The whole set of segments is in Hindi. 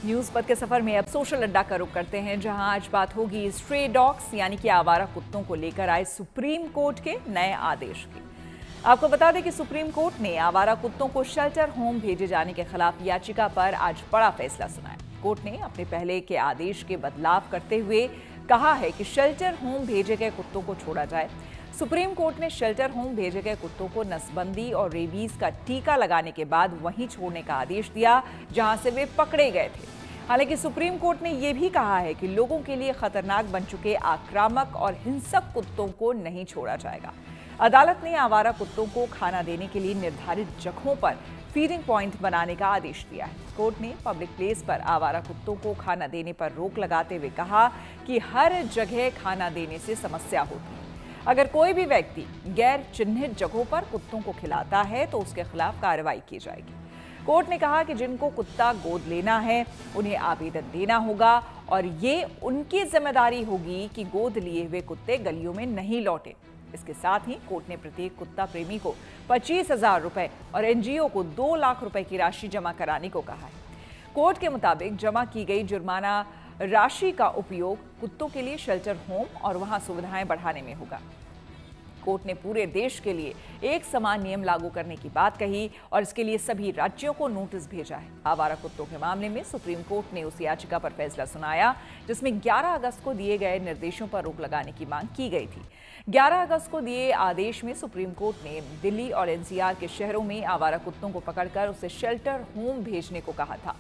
न्यूज पथ के सफर में अब सोशल अड्डा का रुख करते हैं, जहां आज बात होगी स्ट्रे डॉग्स यानी कि आवारा कुत्तों को लेकर आए सुप्रीम कोर्ट के नए आदेश की। आपको बता दें कि सुप्रीम कोर्ट ने आवारा कुत्तों को शेल्टर होम भेजे जाने के खिलाफ याचिका पर आज बड़ा फैसला सुनाया। कोर्ट ने अपने पहले के आदेश के बदलाव करते हुए कहा है कि शेल्टर होम भेजे गए कुत्तों को छोड़ा जाए। सुप्रीम कोर्ट ने शेल्टर होम भेजे गए कुत्तों को नसबंदी और रेबीज का टीका लगाने के बाद वहीं छोड़ने का आदेश दिया जहां से वे पकड़े गए थे। हालांकि सुप्रीम कोर्ट ने यह भी कहा है कि लोगों के लिए खतरनाक बन चुके आक्रामक और हिंसक कुत्तों को नहीं छोड़ा जाएगा। अदालत ने आवारा कुत्तों को खाना देने के लिए निर्धारित जगहों पर फीडिंग पॉइंट बनाने का आदेश दिया है। कोर्ट ने पब्लिक प्लेस पर आवारा कुत्तों को खाना देने पर रोक लगाते हुए कहा कि हर जगह खाना देने से समस्या होती है। अगर कोई भी व्यक्ति गैर चिन्हित जगहों पर कुत्तों को खिलाता है तो उसके खिलाफ कार्रवाई की जाएगी। कोर्ट ने कहा कि जिनको कुत्ता गोद लेना है उन्हें आवेदन देना होगा और ये उनकी जिम्मेदारी होगी कि गोद लिए हुए कुत्ते गलियों में नहीं लौटे। इसके साथ ही कोर्ट ने प्रत्येक कुत्ता प्रेमी को 25,000 रुपए और एनजीओ को 2 लाख रुपए की राशि जमा कराने को कहा है। कोर्ट के मुताबिक जमा की गई जुर्माना राशि का उपयोग कुत्तों के लिए शेल्टर होम और वहां सुविधाएं बढ़ाने में होगा। कोर्ट ने पूरे देश के लिए एक समान नियम लागू करने की बात कही और इसके लिए सभी राज्यों को नोटिस भेजा है। आवारा कुत्तों के मामले में सुप्रीम कोर्ट ने उस याचिका पर फैसला सुनाया जिसमें 11 अगस्त को दिए गए निर्देशों पर रोक लगाने की मांग की गई थी। 11 अगस्त को दिए आदेश में सुप्रीम कोर्ट ने दिल्ली और एनसीआर के शहरों में आवारा कुत्तों को पकड़कर उसे शेल्टर होम भेजने को कहा था।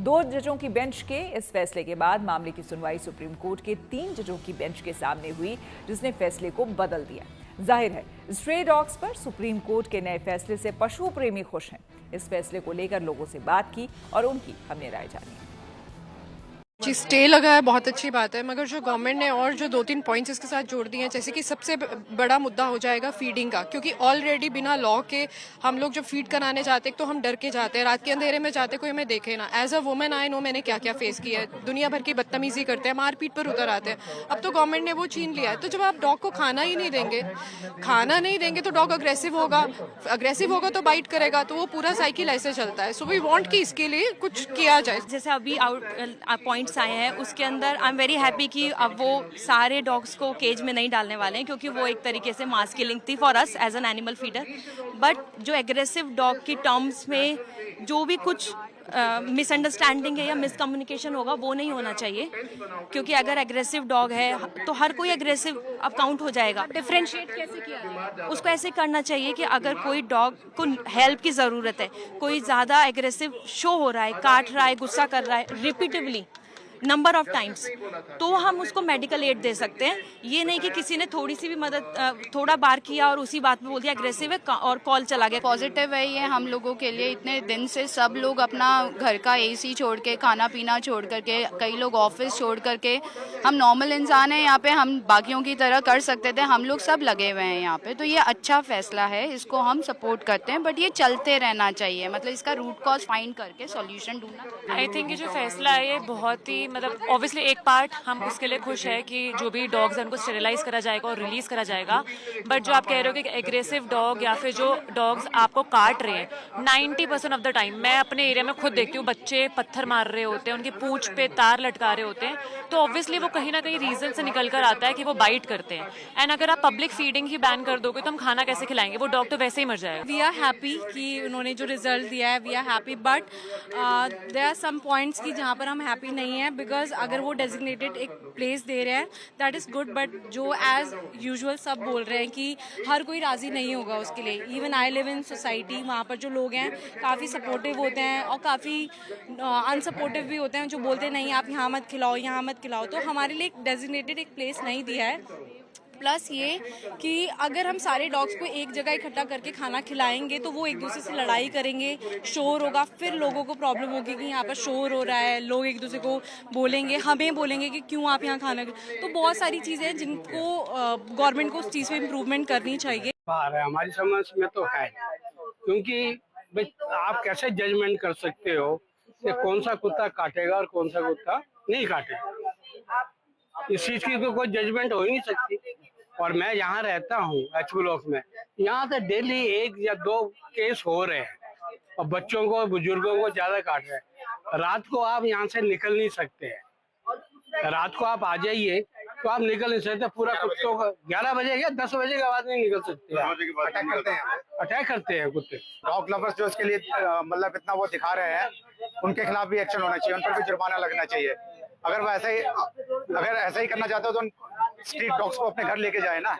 2 जजों की बेंच के इस फैसले के बाद मामले की सुनवाई सुप्रीम कोर्ट के 3 जजों की बेंच के सामने हुई, जिसने फैसले को बदल दिया। जाहिर है स्ट्रे डॉग्स पर सुप्रीम कोर्ट के नए फैसले से पशु प्रेमी खुश हैं। इस फैसले को लेकर लोगों से बात की और उनकी हमने राय जानी। जी, स्टे लगा है, बहुत अच्छी बात है, मगर जो गवर्नमेंट ने और जो 2-3 पॉइंट्स इसके साथ जोड़ दिए हैं, जैसे कि सबसे बड़ा मुद्दा हो जाएगा फीडिंग का, क्योंकि ऑलरेडी बिना लॉ के हम लोग जब फीड कराने जाते हैं तो हम डर के जाते हैं, रात के अंधेरे में जाते, कोई हमें देखे ना। As a woman I know मैंने क्या क्या फेस किया है। दुनिया भर की बदतमीजी करते हैं, मारपीट पर उतर आते हैं। अब तो गवर्नमेंट ने वो छीन लिया है। तो जब आप डॉग को खाना नहीं देंगे तो डॉग अग्रेसिव होगा तो बाइट करेगा, तो वो पूरा साइकिल ऐसे चलता है। सो वी वांट कि इसके लिए कुछ किया जाए। जैसे अभी पॉइंट्स आए हैं उसके अंदर आई एम वेरी हैप्पी कि अब वो सारे डॉग्स को केज में नहीं डालने वाले हैं, क्योंकि वो एक तरीके से मास किलिंग थी for us as an animal feeder. But जो एग्रेसिव डॉग की टर्म्स में जो भी कुछ मिसअंडरस्टैंडिंग है या मिसकम्युनिकेशन होगा वो नहीं होना चाहिए, क्योंकि अगर एग्रेसिव डॉग है तो हर कोई एग्रेसिव अब काउंट हो जाएगा। डिफरेंशिएट कैसे किया जाए? उसको ऐसे करना चाहिए कि अगर कोई डॉग को हेल्प की ज़रूरत है, कोई ज़्यादा एग्रेसिव शो हो रहा है, काट रहा है, गुस्सा कर रहा है रिपीटिवली नंबर ऑफ टाइम्स, तो हम उसको मेडिकल एड दे सकते हैं। ये नहीं कि किसी ने थोड़ी सी भी मदद थोड़ा बार किया और उसी बात पे बोल दिया एग्रेसिव है और कॉल चला गया। पॉजिटिव है ये हम लोगों के लिए। इतने दिन से सब लोग अपना घर का एसी छोड़ के, खाना पीना छोड़ करके, कई लोग ऑफिस छोड़ करके, हम नॉर्मल इंसान हैं यहाँ पे, हम बाकियों की तरह कर सकते थे, हम लोग सब लगे हुए हैं यहाँ पे। तो ये अच्छा फैसला है, इसको हम सपोर्ट करते हैं, बट ये चलते रहना चाहिए। मतलब इसका रूट कॉज फाइंड करके सॉल्यूशन ढूंढना। आई थिंक ये जो फैसला है ये बहुत ही मतलब ऑब्वियसली एक पार्ट हम उसके लिए खुश है कि जो भी डॉग्स हैं उनको स्टेरिलाइज करा जाएगा और रिलीज करा जाएगा। बट जो आप कह रहे हो कि एग्रेसिव डॉग या फिर जो डॉग्स आपको काट रहे हैं, 90% ऑफ द टाइम मैं अपने एरिया में खुद देखती हूँ, बच्चे पत्थर मार रहे होते हैं, उनकी पूंछ पे तार लटका रहे होते हैं, तो ऑब्वियसली वो कहीं ना कहीं रीजन से निकल कर आता है कि वो बाइट करते हैं। एंड अगर आप पब्लिक फीडिंग ही बैन कर दोगे तो हम खाना कैसे खिलाएंगे? वो डॉग तो वैसे ही मर जाएगा। वी आर हैप्पी कि उन्होंने जो रिजल्ट दिया है, we are happy, but there are some points की जहाँ पर हम हैप्पी नहीं है, बिकॉज अगर वो डेजिग्नेटेड एक प्लेस दे रहे हैं दैट इज़ गुड, बट जो एज यूजुअल सब बोल रहे हैं कि हर कोई राज़ी नहीं होगा उसके लिए। Even I live in society, वहाँ पर जो लोग हैं काफ़ी सपोर्टिव होते हैं और काफ़ी अनसपोर्टिव भी होते हैं, जो बोलते हैं नहीं आप यहाँ मत खिलाओ, यहाँ मत खिलाओ। तो हमारे लिए एक डेजिग्नेटेड एक प्लेस नहीं दिया है। प्लस ये कि अगर हम सारे डॉग्स को एक जगह इकट्ठा करके खाना खिलाएंगे तो वो एक दूसरे से लड़ाई करेंगे, शोर होगा, फिर लोगों को प्रॉब्लम होगी कि यहाँ पर शोर हो रहा है, लोग एक दूसरे को बोलेंगे, हमें बोलेंगे कि क्यों आप यहाँ खाना। तो बहुत सारी चीज़ें हैं जिनको गवर्नमेंट को उस चीज़ पे इम्प्रूवमेंट करनी चाहिए। हमारी समझ में तो है, क्योंकि आप कैसे जजमेंट कर सकते हो कि कौन सा कुत्ता काटेगा और कौन सा कुत्ता नहीं काटेगा? इस चीज की तो कोई जजमेंट हो ही नहीं सकती। और मैं यहाँ रहता हूँ एच ब्लॉक में, यहाँ से डेली 1 या 2 केस हो रहे हैं और बच्चों को बुजुर्गों को ज्यादा काट रहे हैं। रात को आप यहाँ से निकल नहीं सकते हैं। रात को आप आ जाइए तो आप निकल नहीं सकते। पूरा कुत्तों का 11 बजे या 10 बजे के बाद नहीं निकल सकते। अटैक करते हैं कुत्ते। डॉग लवर्स जो इसके लिए मतलब इतना वो दिखा रहे हैं, उनके खिलाफ भी एक्शन होना चाहिए, उन पर भी जुर्माना लगना चाहिए। अगर ऐसा ही करना चाहते हो तो स्ट्रीट डॉग्स को अपने घर लेके जाए ना।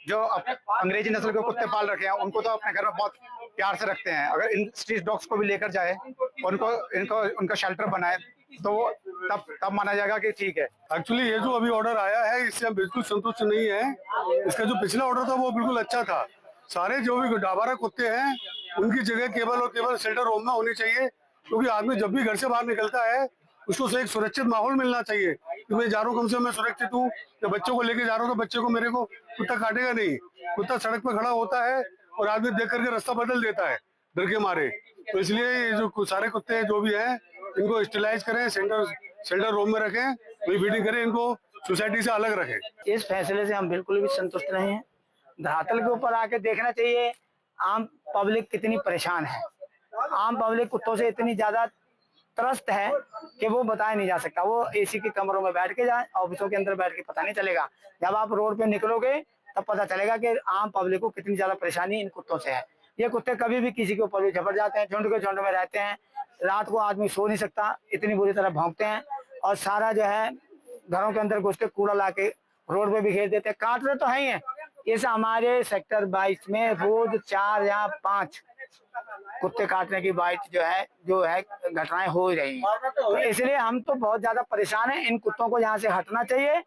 जो अंग्रेजी नस्ल के कुत्ते पाल रखे हैं उनको तो अपने घर में बहुत प्यार से रखते हैं। अगर इन स्ट्रीट डॉग्स को भी लेकर जाए, उनका शेल्टर बनाए, तो तब माना जाएगा कि ठीक है। एक्चुअली ये जो अभी ऑर्डर आया है इससे हम बिल्कुल संतुष्ट नहीं है। इसका जो पिछला ऑर्डर था वो बिल्कुल अच्छा था। सारे जो भी आवारा कुत्ते हैं उनकी जगह केवल शेल्टर होम में होनी चाहिए, क्योंकि आदमी जब भी घर से बाहर निकलता है उसको से एक सुरक्षित माहौल मिलना चाहिए कि मैं जा रहा हूँ, कम से कम मैं सुरक्षित हूँ। या बच्चों को लेके जा रहा हूँ तो बच्चे को मेरे को कुत्ता काटेगा नहीं। कुत्ता सड़क पर खड़ा होता है और आदमी देख करके रास्ता बदल देता है डर के मारे। तो इसलिए ये जो सारे कुत्ते जो भी हैं इनको स्टेलाइज करें, शेल्टर रूम में रखें, वही फीडिंग करें, इनको सोसाइटी से अलग रखें। इस फैसले से हम बिल्कुल भी संतुष्ट नहीं हैं। धरातल के ऊपर आके देखना चाहिए आम पब्लिक कितनी परेशान है। आम पब्लिक कुत्तों से इतनी ज्यादा त्रस्त है कि वो बताया नहीं जा सकता। वो एसी के कमरों में बैठ के जाए, ऑफिसों के अंदर बैठ के पता नहीं चलेगा। जब आप रोड पे निकलोगे तब पता चलेगा कि आम पब्लिक को कितनी ज्यादा परेशानी इन कुत्तों से है। ये कुत्ते कभी भी किसी के ऊपर भी झपट जाते हैं, झुंड के झुंड में रहते हैं। रात को आदमी सो नहीं सकता, इतनी बुरी तरह भौंकते हैं और सारा जो है घरों के अंदर घुस के कूड़ा ला के रोड पे बिखेर देते हैं। काट रहे तो है ही है। इस हमारे सेक्टर 22 में रोज 4 या 5 कुत्ते काटने की बाइट जो है घटनाएं हो रही हैं। तो इसलिए हम तो बहुत ज्यादा परेशान हैं। इन कुत्तों को यहाँ से हटना चाहिए